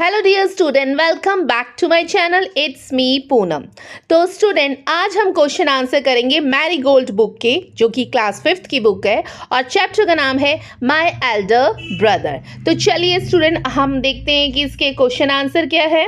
Hello dear student, welcome back to my channel. It's me Poonam. तो student, आज हम question answer करेंगे marigold book के, जो कि क्लास 5th की बुक है और चैप्टर का नाम है माय एल्डर ब्रदर। तो चलिए स्टूडेंट, हम देखते हैं कि इसके क्वेश्चन आंसर क्या है।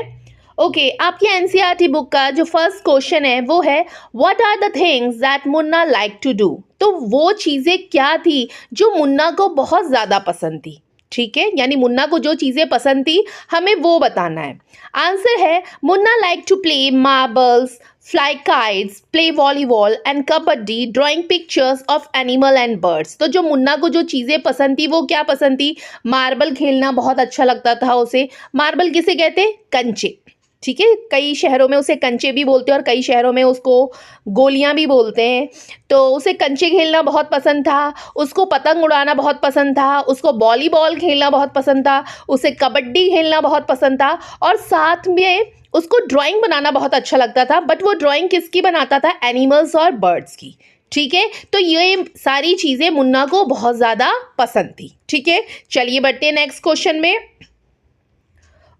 ओके, आपकी एनसीईआरटी बुक का जो फर्स्ट क्वेश्चन है वो है what are the things that Munna like to do. तो वो चीज़ें क्या थी जो मुन्ना को बहुत ज़्यादा पसंद थी। ठीक है, यानी मुन्ना को जो चीज़ें पसंद थी हमें वो बताना है। आंसर है Munna like to play marbles, fly kites, play volleyball and kabaddi, drawing pictures of animal and birds. तो जो मुन्ना को जो चीज़ें पसंद थी वो क्या पसंद थी? मार्बल खेलना बहुत अच्छा लगता था उसे। मार्बल किसे कहते हैं? कंचे। ठीक है, कई शहरों में उसे कंचे भी बोलते हैं और कई शहरों में उसको गोलियां भी बोलते हैं। तो उसे कंचे खेलना बहुत पसंद था, उसको पतंग उड़ाना बहुत पसंद था, उसको वॉलीबॉल खेलना बहुत पसंद था, उसे कबड्डी खेलना बहुत पसंद था और साथ में उसको ड्राइंग बनाना बहुत अच्छा लगता था। बट वो ड्राइंग किसकी बनाता था? एनिमल्स और बर्ड्स की। ठीक है, तो ये सारी चीज़ें मुन्ना को बहुत ज़्यादा पसंद थी। ठीक है, चलिए बढ़ते हैं नेक्स्ट क्वेश्चन में।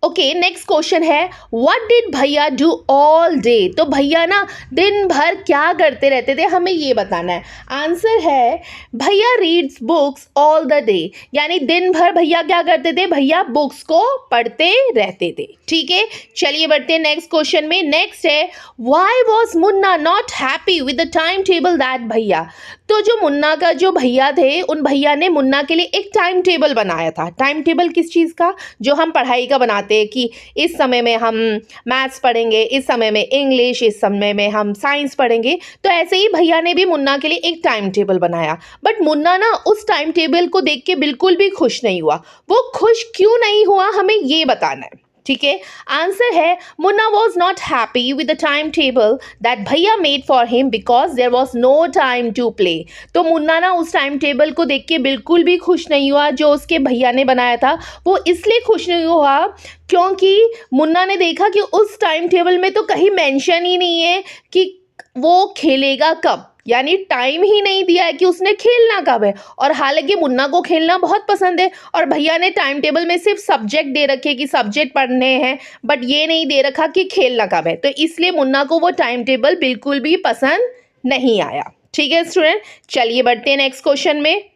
ओके, नेक्स्ट क्वेश्चन है व्हाट डिड भैया डू ऑल डे। तो भैया ना दिन भर क्या करते रहते थे, हमें ये बताना है। आंसर है भैया reads books all the day, यानी दिन भर भैया क्या करते थे? भैया बुक्स को पढ़ते रहते थे। ठीक है, चलिए बढ़ते हैं नेक्स्ट क्वेश्चन में। नेक्स्ट है why was Munna not happy with the time table that भैया। तो जो मुन्ना का जो भैया थे, उन भैया ने मुन्ना के लिए एक टाइम टेबल बनाया था। टाइम टेबल किस चीज़ का? जो हम पढ़ाई का बनाते हैं कि इस समय में हम मैथ्स पढ़ेंगे, इस समय में इंग्लिश, इस समय में हम साइंस पढ़ेंगे। तो ऐसे ही भैया ने भी मुन्ना के लिए एक टाइम टेबल बनाया। बट मुन्ना ना उस टाइम टेबल को देख के बिल्कुल भी खुश नहीं हुआ। वो खुश क्यों नहीं हुआ, हमें ये बताना है। ठीक है, आंसर है Munna was not happy with the time table that भैया made for him because there was no time to play. तो मुन्ना ना उस टाइम टेबल को देख के बिल्कुल भी खुश नहीं हुआ जो उसके भैया ने बनाया था। वो इसलिए खुश नहीं हुआ क्योंकि मुन्ना ने देखा कि उस टाइम टेबल में तो कहीं मेंशन ही नहीं है कि वो खेलेगा कब, यानी टाइम ही नहीं दिया है कि उसने खेलना कब है। और हालांकि मुन्ना को खेलना बहुत पसंद है और भैया ने टाइम टेबल में सिर्फ सब्जेक्ट दे रखे कि सब्जेक्ट पढ़ने हैं, बट ये नहीं दे रखा कि खेलना कब है। तो इसलिए मुन्ना को वो टाइम टेबल बिल्कुल भी पसंद नहीं आया। ठीक है स्टूडेंट, चलिए बढ़ते हैं नेक्स्ट क्वेश्चन में।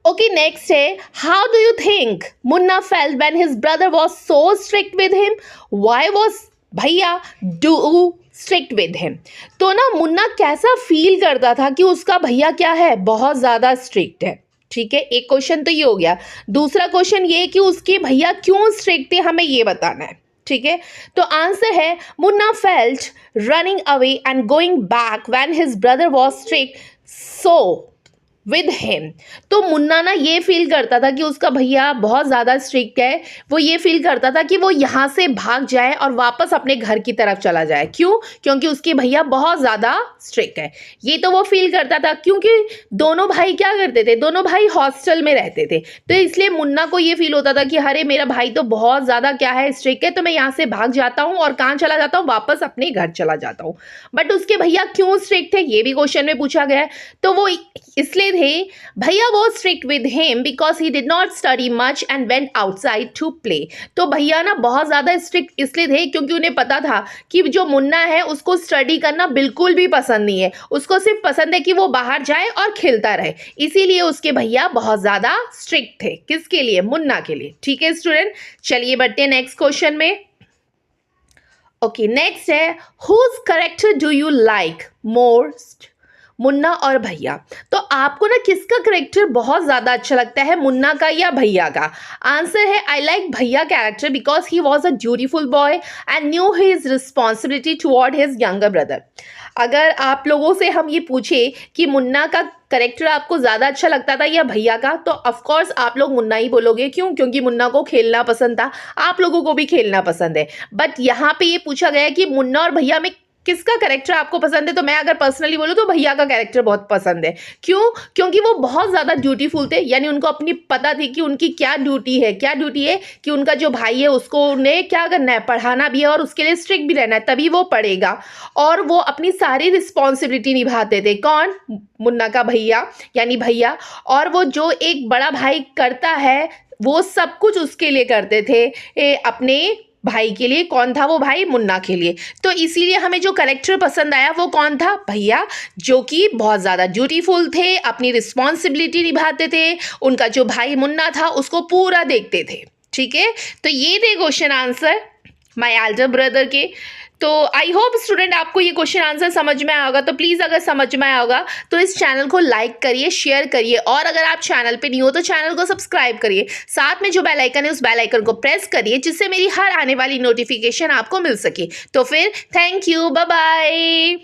ओके, नेक्स्ट है how do you think Munna felt when his brother was so strict with him. Why was भैया डू स्ट्रिक्ट विद हिम। तो ना मुन्ना कैसा फील करता था कि उसका भैया क्या है? बहुत ज़्यादा स्ट्रिक्ट है। ठीक है, एक क्वेश्चन तो ये हो गया। दूसरा क्वेश्चन ये कि उसके भैया क्यों स्ट्रिक्ट थे, हमें ये बताना है। ठीक है, तो आंसर है Munna felt running away and going back when his brother was strict so with him. तो मुन्ना ना ये फील करता था कि उसका भैया बहुत ज़्यादा स्ट्रिक्ट है। वो ये फील करता था कि वो यहाँ से भाग जाए और वापस अपने घर की तरफ चला जाए। क्यों? क्योंकि उसके भैया बहुत ज़्यादा स्ट्रिक्ट है। ये तो वो फील करता था क्योंकि दोनों भाई क्या करते थे? दोनों भाई हॉस्टल में रहते थे। तो इसलिए मुन्ना को ये फील होता था कि अरे मेरा भाई तो बहुत ज़्यादा क्या है, स्ट्रिक्ट है, तो मैं यहाँ से भाग जाता हूँ और कहाँ चला जाता हूँ? वापस अपने घर चला जाता हूँ। बट उसके भैया क्यों स्ट्रिक्ट थे, ये भी क्वेश्चन में पूछा गया है। तो वो इसलिए थे Bhaiya was strict with him because he did not study much and went outside to play. तो भैया ना बहुत ज़्यादा स्ट्रिक्ट इसलिए थे क्योंकि उन्हें पता था कि जो मुन्ना है उसको स्टडी करना बिल्कुल भी पसंद नहीं है, उसको सिर्फ पसंद है कि वो बाहर जाए और खेलता रहे। इसीलिए उसके भैया बहुत ज़्यादा स्ट्रिक्ट थे। किसके लिए? मुन्ना के लिए। ठीक है स्टूडेंट, चलिए बढ़ते हैं नेक्स्ट क्वेश्चन में। ओके, नेक्स्ट है whose character do you like most. Munna और भैया। तो आपको ना किसका करेक्टर बहुत ज़्यादा अच्छा लगता है, मुन्ना का या भैया का? आंसर है आई लाइक भैया character because he was a dutiful boy and new his responsibility toward his younger brother. अगर आप लोगों से हम ये पूछे कि मुन्ना का करेक्टर आपको ज़्यादा अच्छा लगता था या भैया का, तो ऑफकोर्स आप लोग मुन्ना ही बोलोगे। क्यों? क्योंकि मुन्ना को खेलना पसंद था, आप लोगों को भी खेलना पसंद है। बट यहाँ पे ये पूछा गया है कि मुन्ना और भैया में किसका कैरेक्टर आपको पसंद है, तो मैं अगर पर्सनली बोलूँ तो भैया का कैरेक्टर बहुत पसंद है। क्यों? क्योंकि वो बहुत ज़्यादा ड्यूटीफुल थे, यानी उनको अपनी पता थी कि उनकी क्या ड्यूटी है। क्या ड्यूटी है? कि उनका जो भाई है उसको उन्हें क्या करना है, पढ़ाना भी है और उसके लिए स्ट्रिक्ट भी रहना है, तभी वो पढ़ेगा। और वो अपनी सारी रिस्पॉन्सिबिलिटी निभाते थे। कौन? मुन्ना का भैया, यानी भैया। और वो जो एक बड़ा भाई करता है वो सब कुछ उसके लिए करते थे, अपने भाई के लिए। कौन था वो भाई? मुन्ना के लिए। तो इसीलिए हमें जो कैरेक्टर पसंद आया वो कौन था? भैया, जो कि बहुत ज़्यादा ड्यूटीफुल थे, अपनी रिस्पॉन्सिबिलिटी निभाते थे, उनका जो भाई मुन्ना था उसको पूरा देखते थे। ठीक है, तो ये थे question answer my Elder brother के। तो आई होप स्टूडेंट आपको ये क्वेश्चन आंसर समझ में आया होगा। तो प्लीज़ अगर समझ में आया होगा तो इस चैनल को लाइक करिए, शेयर करिए, और अगर आप चैनल पे नहीं हो तो चैनल को सब्सक्राइब करिए। साथ में जो बेल आइकन है उस बेल आइकन को प्रेस करिए, जिससे मेरी हर आने वाली नोटिफिकेशन आपको मिल सके। तो फिर थैंक यू, बाय बाय।